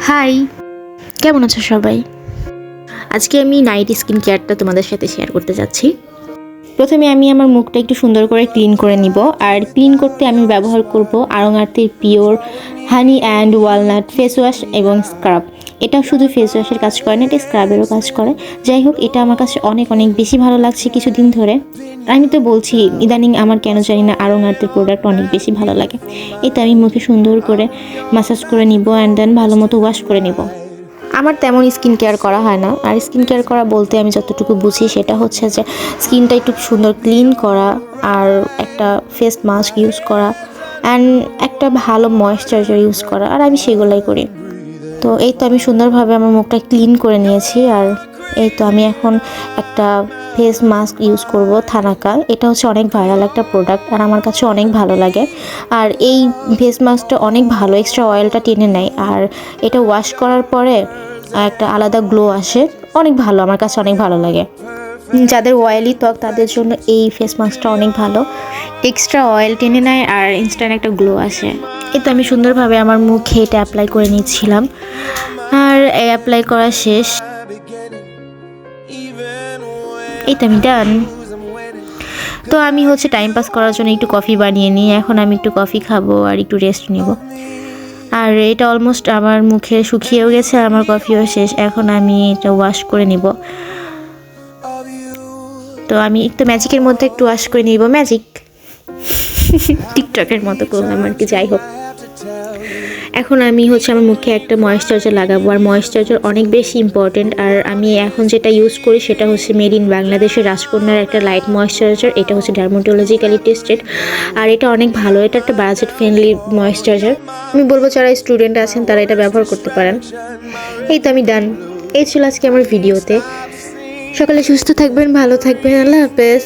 High, কেমন আছো সবাই? আজকে আমি নাইট স্কিন কেয়ারটা তোমাদের সাথে শেয়ার করতে যাচ্ছি। প্রথমে আমি আমার মুখটা একটু সুন্দর করে ক্লিন করে নিব। আর ক্লিন করতে আমি ব্যবহার করব আড়ং আরতির pure honey and walnut face wash এবং স্ক্রাব। এটা শুধু ফেস ওয়াশের কাজ করে না, এটা স্ক্রাবেরও কাজ করে। যাই হোক, এটা আমার কাছে অনেক অনেক বেশি ভালো লাগছে কিছুদিন ধরে। আমি তো বলছি ইদানিং আমার কেন জানি না আড়ং আরতির প্রোডাক্ট অনেক বেশি ভালো লাগে। এটা আমি মুখে সুন্দর করে ম্যাসাজ করে নিব অ্যান্ড দেন ভালো মতো ওয়াশ করে নিব। আমার তেমন স্কিন কেয়ার করা হয় না। আর স্কিন কেয়ার করা বলতে আমি যতটুকু বুঝি সেটা হচ্ছে যে স্কিনটা একটু সুন্দর ক্লিন করা, আর একটা ফেস মাস্ক ইউজ করা, অ্যান্ড একটা ভালো ময়েশ্চারাইজার ইউজ করা, আর আমি সেগুলোই করি। তো এই তো আমি সুন্দরভাবে আমার মুখটা ক্লিন করে নিয়েছি। আর এই তো আমি এখন একটা ফেস মাস্ক ইউজ করব থানাকা। এটা হচ্ছে অনেক ভাইরাল একটা প্রোডাক্ট, আর আমার কাছে অনেক ভালো লাগে। আর এই ফেস মাস্কটা অনেক ভালো, এক্সট্রা অয়েলটা টেনে নেয়। আর এটা ওয়াশ করার পরে একটা আলাদা গ্লো আসে, অনেক ভালো, আমার কাছে অনেক ভালো লাগে। যাদের অয়েলি ত্বক তাদের জন্য এই ফেস মাস্কটা অনেক ভালো, এক্সট্রা অয়েল টেনে নেয় আর ইনস্ট্যান্ট একটা গ্লো আসে। এই তো আমি সুন্দরভাবে আমার মুখে এটা অ্যাপ্লাই করে নিচ্ছিলাম। আর অ্যাপ্লাই করা শেষ, এই তো আমি ডান। তো আমি হচ্ছে টাইম পাস করার জন্য একটু কফি বানিয়ে নিই। এখন আমি একটু কফি খাবো আর একটু রেস্ট নিব। আর এটা অলমোস্ট আমার মুখে শুকিয়েও গেছে, আর আমার কফিও শেষ। এখন আমি এটা ওয়াশ করে নিব। তো আমি একটু ম্যাজিকের মধ্যে একটু ওয়াশ করে নিব, ম্যাজিক টিকটকের মতো করলাম আর কি। যাই হোক, এখন আমি হচ্ছে আমার মুখে একটা ময়েশ্চারাইজার লাগাবো। আর ময়েশ্চারাইজার অনেক বেশি ইম্পর্টেন্ট। আর আমি এখন যেটা ইউজ করি সেটা হচ্ছে মেড ইন বাংলাদেশের রাজকন্যার একটা লাইট ময়েশ্চারাইজার। এটা হচ্ছে ডার্মাটোলজিক্যালি টেস্টেড, আর এটা অনেক ভালো। এটা একটা বাজেট ফ্রেন্ডলি ময়েশ্চারাইজার। আমি বলবো যারা স্টুডেন্ট আছেন তারা এটা ব্যবহার করতে পারেন। এই তো আমি ডান। এই ছিল আজকে আমার ভিডিওতে। সকালে সুস্থ থাকবেন, ভালো থাকবেন, আল্লাহ হাফেজ।